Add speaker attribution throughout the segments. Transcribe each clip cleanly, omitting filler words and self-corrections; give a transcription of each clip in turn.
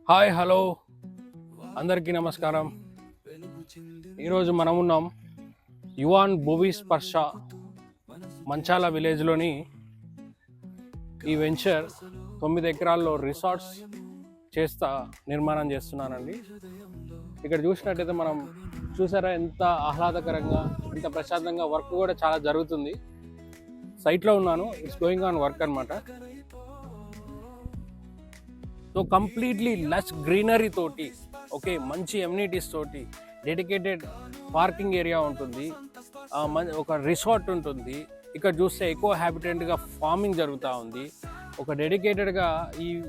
Speaker 1: Hi hello అందరికీ నమస్కారం. ఈరోజు మనం ఉన్నాం యువాన్ భూవి స్పర్శ మంచాల విలేజ్లోని ఈ వెంచర్ 9 ఎకరాల్లో రిసార్ట్స్ నిర్మాణం చేస్తున్నానండి. ఇక్కడ చూసినట్టయితే మనం చూసారా ఎంత ఆహ్లాదకరంగా ఎంత ప్రశాంతంగా వర్క్ కూడా చాలా జరుగుతుంది. సైట్లో ఉన్నాను, ఇట్స్ గోయింగ్ ఆన్ వర్క్ అనమాట. సో కంప్లీట్లీ లష్ గ్రీనరీ తోటి, ఓకే, మంచి ఎమ్యూనిటీస్ తోటి, డెడికేటెడ్ పార్కింగ్ ఏరియా ఉంటుంది, ఒక రిసార్ట్ ఉంటుంది. ఇక్కడ చూస్తే ఎక్కువ హ్యాబిటెంట్గా ఫార్మింగ్ జరుగుతూ ఉంది. ఒక డెడికేటెడ్గా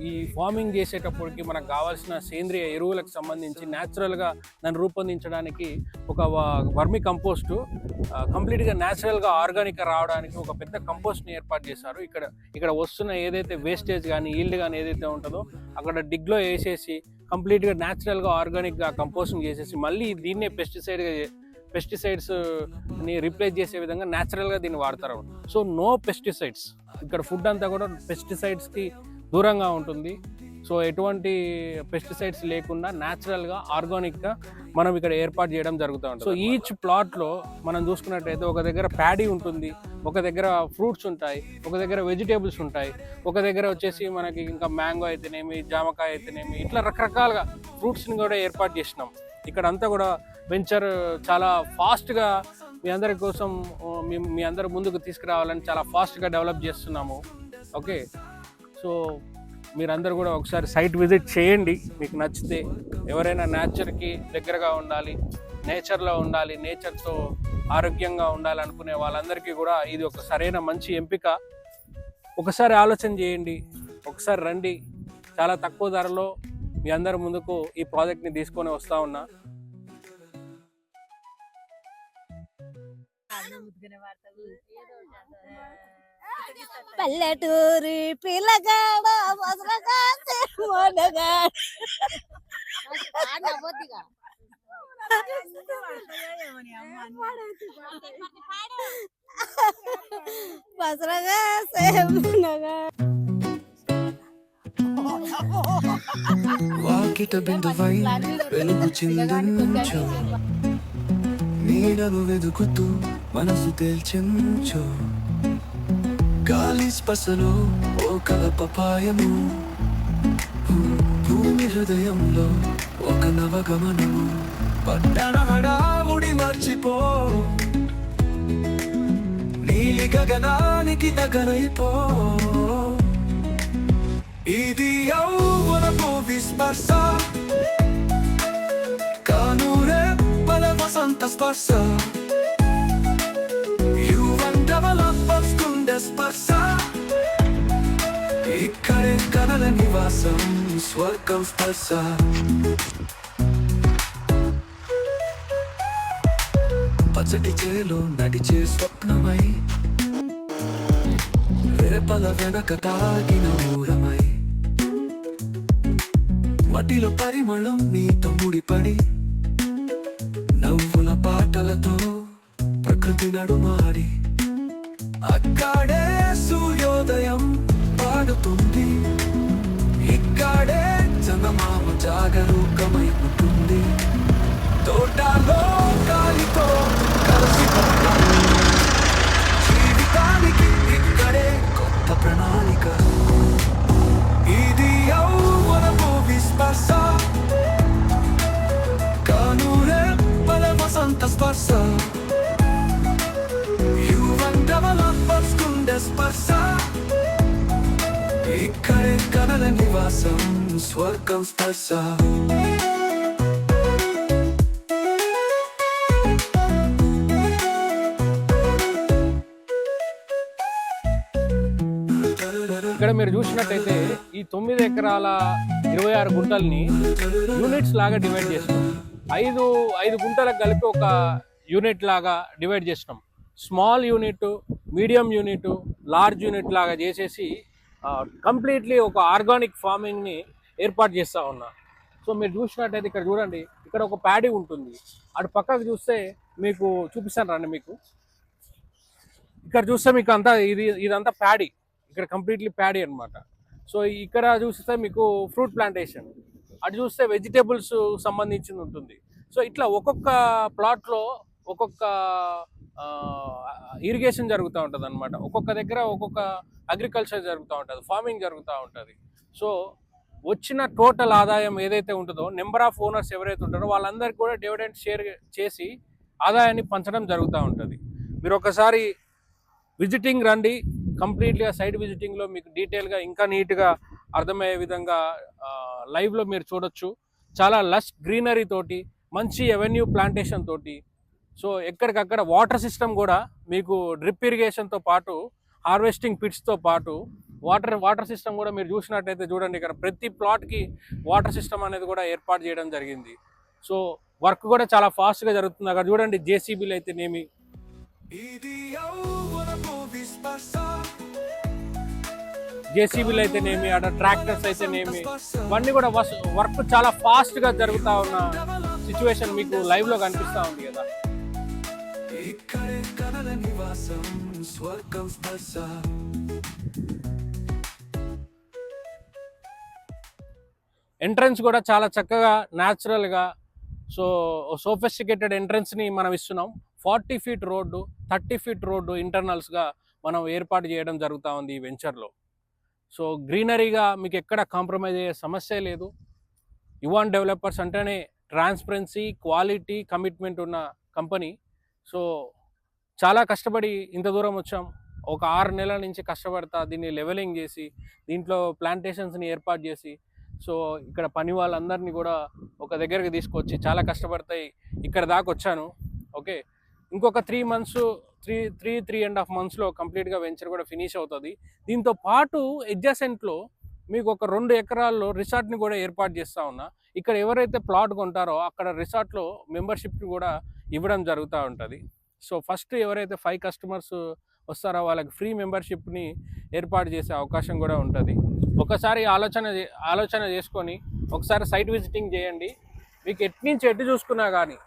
Speaker 1: ఈ ఫార్మింగ్ చేసేటప్పటికి మనకు కావాల్సిన సేంద్రియ ఎరువులకు సంబంధించి న్యాచురల్గా దాన్ని రూపొందించడానికి ఒక వర్మి కంపోస్టు కంప్లీట్గా న్యాచురల్గా ఆర్గానిక్గా రావడానికి ఒక పెద్ద కంపోస్ట్ని ఏర్పాటు చేశారు. ఇక్కడ వస్తున్న ఏదైతే వేస్టేజ్ కానీ ఈల్డ్ కానీ ఏదైతే ఉంటుందో అక్కడ డిగ్లో వేసేసి కంప్లీట్గా న్యాచురల్గా ఆర్గానిక్గా కంపోస్టింగ్ చేసేసి మళ్ళీ దీన్నే పెస్టిసైడ్స్ని రీప్లేస్ చేసే విధంగా న్యాచురల్గా దీన్ని వాడతారు. సో నో పెస్టిసైడ్స్, ఇక్కడ ఫుడ్ అంతా కూడా పెస్టిసైడ్స్కి దూరంగా ఉంటుంది. సో ఎటువంటి పెస్టిసైడ్స్ లేకుండా న్యాచురల్గా ఆర్గానిక్గా మనం ఇక్కడ ఏర్పాటు చేయడం జరుగుతూ ఉంటుంది. సో ఈచ్ ప్లాట్లో మనం చూసుకున్నట్టయితే ఒక దగ్గర ప్యాడీ ఉంటుంది, ఒక దగ్గర ఫ్రూట్స్ ఉంటాయి, ఒక దగ్గర వెజిటేబుల్స్ ఉంటాయి, ఒక దగ్గర వచ్చేసి మనకి ఇంకా మ్యాంగో అయితేనేమి, జామకాయ అయితేనేమి, ఇట్లా రకరకాలుగా ఫ్రూట్స్ని కూడా ఏర్పాటు చేసినాం. ఇక్కడ అంతా కూడా వెంచర్ చాలా ఫాస్ట్గా మీ అందరి కోసం మీ అందరి ముందుకు తీసుకురావాలని చాలా ఫాస్ట్గా డెవలప్ చేస్తున్నాము. ఓకే, సో మీరందరూ కూడా ఒకసారి సైట్ విజిట్ చేయండి. మీకు నచ్చితే, ఎవరైనా నేచర్కి దగ్గరగా ఉండాలి, నేచర్లో ఉండాలి, నేచర్తో ఆరోగ్యంగా ఉండాలి అనుకునే వాళ్ళందరికీ కూడా ఇది ఒక సరైన మంచి ఎంపిక. ఒకసారి ఆలోచన చేయండి, ఒకసారి రండి. చాలా తక్కువ ధరలో మీ అందరి ముందుకు ఈ ప్రాజెక్ట్ని తీసుకొని వస్తూ ఉన్నా.
Speaker 2: పల్లెటూరి పిల్లగాడ
Speaker 3: వాకిట బిందువై వెలుగు చిందించు, నీడను వెదుకుతూ మనసు తేల్చించు, గాలి స్పర్శలో ఓ కలపపాయము, భూమి హృదయంలో ఒక నవగమనము, పట్టణ హడావుడి మర్చిపో, నీలి గగనానికి దగ్గరైపో, ఇది యౌవనపు విస్పర్శ, కానూరే బల వసంత స్పర్శ, యువన్ గుండె స్పర్శ, ఇక్కడే కలల నివాసం స్వర్గం స్పర్శ. పచ్చటి చేలో నడిచే స్వప్నమై, రేపల వెనక తాగిన ఊరమై, మట్టిలో పరిమళం నీతో ముడిపడి, నవ్వుల పాటలతో ప్రకృతి నడుమాడి, అక్కడే సూర్యోదయం పాడుతుంది, ఇక్కడే చందమామ జాగరూకమై ఉంటుంది, తోటలో గాలితో కలిసిపోతాము, జీవితానికి ఇక్కడే కొత్త ప్రణాళిక, ఇది యౌవనపు విస్పర్శ, కానూరే బల వసంత స్పర్శ, యువన్ డెవలపర్స్ గుండె స్పర్శ, ఇక్కడే కలల నివాసం స్వర్గం స్పర్శ.
Speaker 1: ఇక్కడ మీరు చూసినట్టయితే ఈ 9 ఎకరాల 26 గుంటల్ని యూనిట్స్ లాగా డివైడ్ చేసినాం. ఐదు గుంటలకు కలిపి ఒక యూనిట్ లాగా డివైడ్ చేసినాం. Small unit, medium unit, large unit లాగా చేసేసి కంప్లీట్లీ ఒక ఆర్గానిక్ ఫార్మింగ్ని ఏర్పాటు చేస్తూ ఉన్నా. సో మీరు చూసినట్టయితే ఇక్కడ చూడండి, ఇక్కడ ఒక ప్యాడీ ఉంటుంది, అటు పక్కకు చూస్తే మీకు చూపిస్తాను రండి. మీకు ఇక్కడ చూస్తే మీకు అంతా ఇదంతా ప్యాడీ, ఇక్కడ కంప్లీట్లీ ప్యాడీ అనమాట. సో ఇక్కడ చూస్తే మీకు ఫ్రూట్ ప్లాంటేషన్, అటు చూస్తే వెజిటేబుల్స్ సంబంధించింది ఉంటుంది. సో ఇట్లా ఒక్కొక్క ప్లాట్లో ఒక్కొక్క ఇరిగేషన్ జరుగుతూ ఉంటుంది అనమాట. ఒక్కొక్క దగ్గర ఒక్కొక్క అగ్రికల్చర్ జరుగుతూ ఉంటుంది, ఫార్మింగ్ జరుగుతూ ఉంటుంది. సో వచ్చిన టోటల్ ఆదాయం ఏదైతే ఉంటుందో, నెంబర్ ఆఫ్ ఓనర్స్ ఎవరైతే ఉంటారో వాళ్ళందరికీ కూడా డివిడెండ్ షేర్ చేసి ఆదాయాన్ని పంచడం జరుగుతూ ఉంటుంది. మీరు ఒకసారి విజిటింగ్ రండి, కంప్లీట్గా సైట్ విజిటింగ్లో మీకు డీటెయిల్గా ఇంకా నీట్గా అర్థమయ్యే విధంగా లైవ్లో మీరు చూడొచ్చు. చాలా లష్ గ్రీనరీ తోటి, మంచి ఎవెన్యూ ప్లాంటేషన్ తోటి, సో ఎక్కడికక్కడ వాటర్ సిస్టమ్ కూడా మీకు డ్రిప్ ఇరిగేషన్తో పాటు హార్వెస్టింగ్ పిట్స్తో పాటు వాటర్ సిస్టమ్ కూడా మీరు చూసినట్టయితే చూడండి, ఇక్కడ ప్రతి ప్లాట్కి వాటర్ సిస్టమ్ అనేది కూడా ఏర్పాటు చేయడం జరిగింది. సో వర్క్ కూడా చాలా ఫాస్ట్గా జరుగుతుంది. అక్కడ చూడండి జేసీబీలు అయితేనేమి, అక్కడ ట్రాక్టర్స్ అయితేనేమి, ఇవన్నీ కూడా వర్క్ చాలా ఫాస్ట్గా జరుగుతూ ఉన్న సిచ్యువేషన్ మీకు లైవ్లో కనిపిస్తూ ఉంది కదా. ఎంట్రన్స్ కూడా చాలా చక్కగా న్యాచురల్గా, సో సోఫిస్టికేటెడ్ ఎంట్రన్స్ని మనం ఇస్తున్నాం. 40 ఫీట్ రోడ్డు, 30 ఫీట్ రోడ్డు ఇంటర్నల్స్గా మనం ఏర్పాటు చేయడం జరుగుతూ ఉంది ఈ వెంచర్లో. సో గ్రీనరీగా మీకు ఎక్కడ కాంప్రమైజ్ అయ్యే సమస్య లేదు. యువాన్ డెవలపర్స్ అంటేనే ట్రాన్స్పరెన్సీ, క్వాలిటీ, కమిట్మెంట్ ఉన్న కంపెనీ. సో చాలా కష్టపడి ఇంత దూరం వచ్చాం. ఒక 6 నెలల నుంచి కష్టపడతా దీన్ని లెవెలింగ్ చేసి, దీంట్లో ప్లాంటేషన్స్ని ఏర్పాటు చేసి, సో ఇక్కడ పని వాళ్ళందరినీ కూడా ఒక దగ్గరికి తీసుకొచ్చి చాలా కష్టపడతాయి ఇక్కడ దాకా వచ్చాను. ఓకే, ఇంకొక 3 మంత్స్, 3.5 మంత్స్లో కంప్లీట్గా వెంచర్ కూడా ఫినిష్ అవుతుంది. దీంతో పాటు అడ్జసెంట్లో మీకు ఒక 2 ఎకరాల్లో రిసార్ట్ని కూడా ఏర్పాటు చేస్తూ ఉన్నా. ఇక్కడ ఎవరైతే ప్లాట్ కొంటారో అక్కడ రిసార్ట్లో మెంబర్షిప్ని కూడా ఇవ్వడం జరుగుతూ ఉంటుంది. సో ఫస్ట్ ఎవరైతే 5 కస్టమర్స్ వస్తారో వాళ్ళకి ఫ్రీ మెంబర్షిప్ని ఏర్పాటు చేసే అవకాశం కూడా ఉంటుంది. ఒకసారి ఆలోచన చేసుకొని ఒకసారి సైట్ విజిటింగ్ చేయండి. మీకు ఎటు చూసుకున్నా కానీ,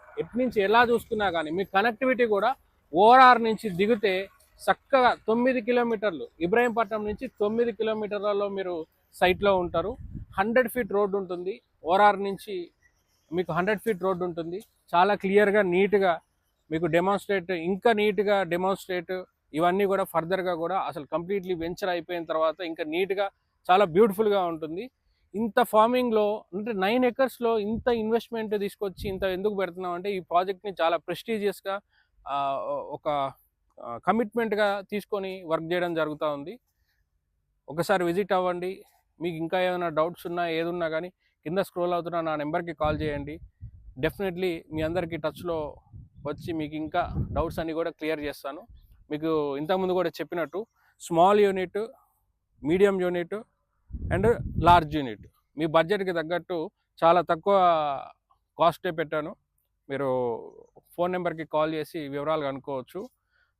Speaker 1: ఎలా చూసుకున్నా కానీ మీకు కనెక్టివిటీ కూడా ఓఆర్ఆర్ నుంచి దిగితే చక్కగా 9 కిలోమీటర్లు, ఇబ్రాహీంపట్నం నుంచి 9 కిలోమీటర్లలో మీరు సైట్లో ఉంటారు. 100 ఫీట్ రోడ్డు ఉంటుంది. ఓఆర్ఆర్ నుంచి మీకు 100 ఫీట్ రోడ్డు ఉంటుంది. చాలా క్లియర్గా, నీట్గా మీకు ఇంకా నీట్గా డెమాన్స్ట్రేట్ ఇవన్నీ కూడా ఫర్దర్గా కూడా అసలు కంప్లీట్లీ వెంచర్ అయిపోయిన తర్వాత ఇంకా నీట్గా చాలా బ్యూటిఫుల్గా ఉంటుంది. ఇంత ఫార్మింగ్లో అంటే 9 ఎకర్స్లో ఇంత ఇన్వెస్ట్మెంట్ తీసుకొచ్చి ఇంత ఎందుకు పెడుతున్నాం అంటే ఈ ప్రాజెక్ట్ని చాలా ప్రెస్టీజియస్గా ఒక కమిట్మెంట్గా తీసుకొని వర్క్ చేయడం జరుగుతూ ఉంది. ఒకసారి విజిట్ అవ్వండి. మీకు ఇంకా ఏమైనా డౌట్స్ ఉన్నా, ఏదున్నా కానీ కింద స్క్రోల్ అవుతున్న నా నెంబర్కి కాల్ చేయండి. డెఫినెట్లీ మీ అందరికీ టచ్లో వచ్చి మీకు ఇంకా డౌట్స్ అన్నీ కూడా క్లియర్ చేస్తాను. మీకు ఇంతకుముందు కూడా చెప్పినట్టు small unit, medium unit and large unit మీ బడ్జెట్కి తగ్గట్టు చాలా తక్కువ కాస్టే పెట్టాను. మీరు ఫోన్ నెంబర్కి కాల్ చేసి వివరాలు కనుక్కోవచ్చు.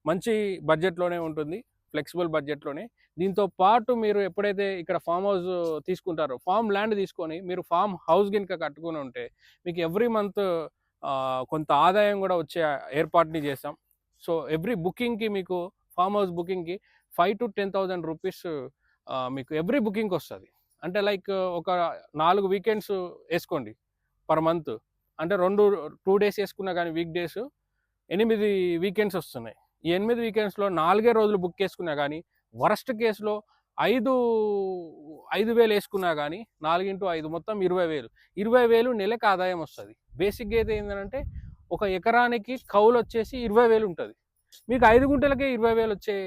Speaker 1: మంచి బడ్జెట్లోనే ఉంటుంది, ఫ్లెక్సిబుల్ బడ్జెట్లోనే. దీంతో పాటు మీరు ఎప్పుడైతే ఇక్కడ ఫామ్ హౌస్ తీసుకుంటారో, ఫామ్ ల్యాండ్ తీసుకొని మీరు ఫామ్ హౌస్ కనుక కట్టుకుని ఉంటే మీకు ఎవ్రీ మంత్ కొంత ఆదాయం కూడా వచ్చే ఏర్పాటుని చేసాం. సో ఎవ్రీ బుకింగ్కి మీకు ఫామ్ హౌస్ బుకింగ్కి 5,000 to 10,000 రూపీస్ మీకు ఎవ్రీ బుకింగ్కి వస్తుంది. అంటే లైక్ ఒక 4 వీకెండ్స్ వేసుకోండి పర్ మంత్, అంటే 2 డేస్ వేసుకున్నా కానీ వీక్ డేస్ 8 వీకెండ్స్ వస్తున్నాయి. ఈ 8 వీకెండ్స్లో 4 రోజులు బుక్ చేసుకున్నా కానీ, వరస్ట్ కేసులో 5,000 వేసుకున్నా కానీ 4 into 5 మొత్తం 20,000 నెలకు ఆదాయం వస్తుంది. బేసిక్గా అయితే ఏంటంటే ఒక ఎకరానికి కౌలు వచ్చేసి 20,000 ఉంటుంది. మీకు 5 గుంటలకే 20,000 వచ్చే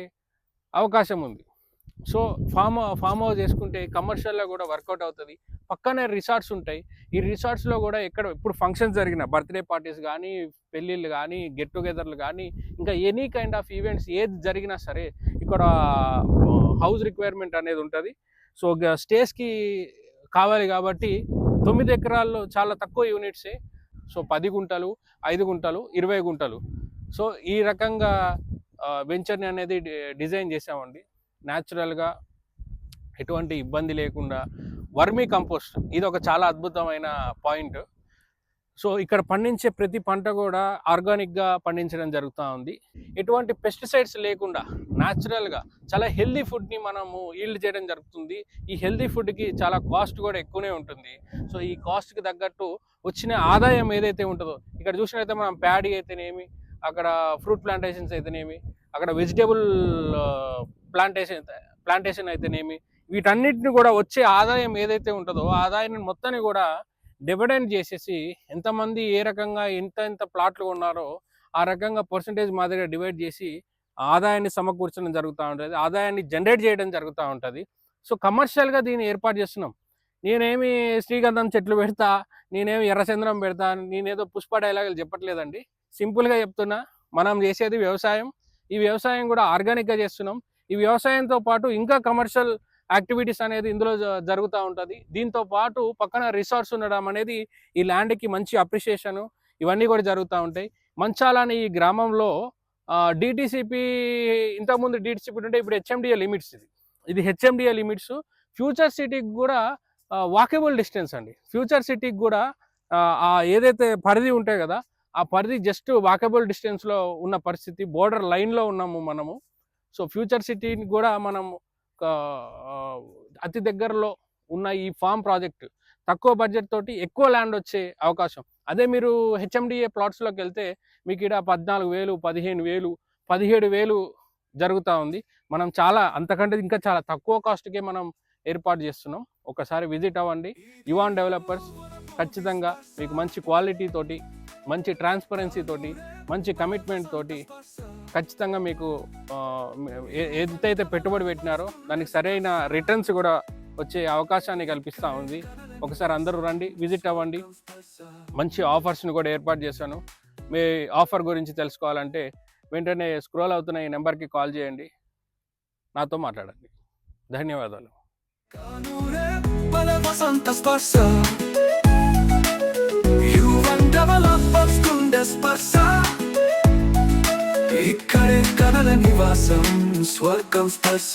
Speaker 1: అవకాశం ఉంది. సో ఫామ్ హౌస్ చేసుకుంటే కమర్షియల్గా కూడా వర్కౌట్ అవుతుంది. పక్కనే రిసార్ట్స్ ఉంటాయి. ఈ రిసార్ట్స్లో కూడా ఇప్పుడు ఫంక్షన్స్ జరిగిన బర్త్డే పార్టీస్ కానీ, పెళ్ళిళ్ళు కానీ, గెట్ టుగెదర్లు కానీ, ఇంకా ఎనీ కైండ్ ఆఫ్ ఈవెంట్స్ ఏది జరిగినా సరే ఇక్కడ హౌస్ రిక్వైర్మెంట్ అనేది ఉంటుంది. సో స్టేస్కి కావాలి కాబట్టి 9 ఎకరాల్లో చాలా తక్కువ యూనిట్సే. సో 10 గుంటలు, 5 గుంటలు, 20 గుంటలు. సో ఈ రకంగా వెంచర్ని అనేది డిజైన్ చేసామండి. న్యాచురల్గా ఎటువంటి ఇబ్బంది లేకుండా వర్మీ కంపోస్ట్, ఇది ఒక చాలా అద్భుతమైన పాయింట్. సో ఇక్కడ పండించే ప్రతి పంట కూడా ఆర్గానిక్గా పండించడం జరుగుతూ ఉంది. ఎటువంటి పెస్టిసైడ్స్ లేకుండా న్యాచురల్గా చాలా హెల్దీ ఫుడ్ని మనము ఈల్డ్ చేయడం జరుగుతుంది. ఈ హెల్దీ ఫుడ్కి చాలా కాస్ట్ కూడా ఎక్కువనే ఉంటుంది. సో ఈ కాస్ట్కి తగ్గట్టు వచ్చిన ఆదాయం ఏదైతే ఉంటుందో, ఇక్కడ చూసినట్లయితే మనం ప్యాడీ అయితేనేమి, అక్కడ ఫ్రూట్ ప్లాంటేషన్స్ అయితేనేమి, అక్కడ వెజిటేబుల్ ప్లాంటేషన్ అయితేనేమి, వీటన్నిటిని కూడా వచ్చే ఆదాయం ఏదైతే ఉంటుందో ఆదాయాన్ని మొత్తాన్ని కూడా డివిడెండ్ చేసేసి ఎంతమంది ఏ రకంగా ఎంత ప్లాట్లు ఉన్నారో ఆ రకంగా పర్సంటేజ్ మాదిరిగా డివైడ్ చేసి ఆదాయాన్ని సమకూర్చడం జరుగుతూ ఉంటుంది, ఆదాయాన్ని జనరేట్ చేయడం జరుగుతూ ఉంటుంది. సో కమర్షియల్గా దీన్ని ఏర్పాటు చేస్తున్నాం. నేనేమి శ్రీగంధం చెట్లు పెడతా, నేనేమి ఎర్రచంద్రం పెడతా, నేనేదో పుష్ప డైలాగులు చెప్పట్లేదండి. సింపుల్గా చెప్తున్నా, మనం చేసేది వ్యవసాయం. ఈ వ్యవసాయం కూడా ఆర్గానిక్గా చేస్తున్నాం. ఈ వ్యవసాయంతో పాటు ఇంకా కమర్షియల్ యాక్టివిటీస్ అనేది ఇందులో జరుగుతూ ఉంటుంది. దీంతో పాటు పక్కన రిసార్ట్స్ ఉండడం అనేది ఈ ల్యాండ్కి మంచి అప్రిషియేషను, ఇవన్నీ కూడా జరుగుతూ ఉంటాయి. మంచాల అనే ఈ గ్రామంలో డిటిసిపి, ఇంతకుముందు డిటిసిపి ఉంటే ఇప్పుడు హెచ్ఎండిఏ లిమిట్స్, ఇది హెచ్ఎండిఏ లిమిట్స్. ఫ్యూచర్ సిటీకి కూడా వాకబుల్ డిస్టెన్స్ అండి. ఫ్యూచర్ సిటీకి కూడా ఏదైతే పరిధి ఉంటాయి కదా, ఆ పరిధి జస్ట్ వాకబుల్ డిస్టెన్స్లో ఉన్న పరిస్థితి, బోర్డర్ లైన్లో ఉన్నాము మనము. సో ఫ్యూచర్ సిటీని కూడా మనం అతి దగ్గరలో ఉన్న ఈ ఫామ్ ప్రాజెక్ట్ తక్కువ బడ్జెట్ తోటి ఎక్కువ ల్యాండ్ వచ్చే అవకాశం. అదే మీరు హెచ్ఎండిఏ ప్లాట్స్లోకి వెళ్తే మీకు ఇక్కడ 14,000, 15,000, 17,000 జరుగుతూ ఉంది. మనం చాలా అంతకంటే ఇంకా చాలా తక్కువ కాస్ట్కే మనం ఏర్పాటు చేస్తున్నాం. ఒకసారి విజిట్ అవ్వండి. యువాన్ డెవలపర్స్ ఖచ్చితంగా మీకు మంచి క్వాలిటీ తోటి, మంచి ట్రాన్స్పరెన్సీ తోటి, మంచి కమిట్మెంట్ తోటి ఖచ్చితంగా మీకు ఎంతైతే పెట్టుబడి పెట్టినారో దానికి సరైన రిటర్న్స్ కూడా వచ్చే అవకాశాన్ని కల్పిస్తూ ఉంది. ఒకసారి అందరూ రండి, విజిట్ అవ్వండి. మంచి ఆఫర్స్ని కూడా ఏర్పాటు చేశాను. మీ ఆఫర్ గురించి తెలుసుకోవాలంటే వెంటనే స్క్రోల్ అవుతున్న ఈ నెంబర్కి కాల్ చేయండి, నాతో మాట్లాడండి. ధన్యవాదాలు.
Speaker 3: ఇక్కడే కనల నివాసం స్వర్గం స్పర్శ.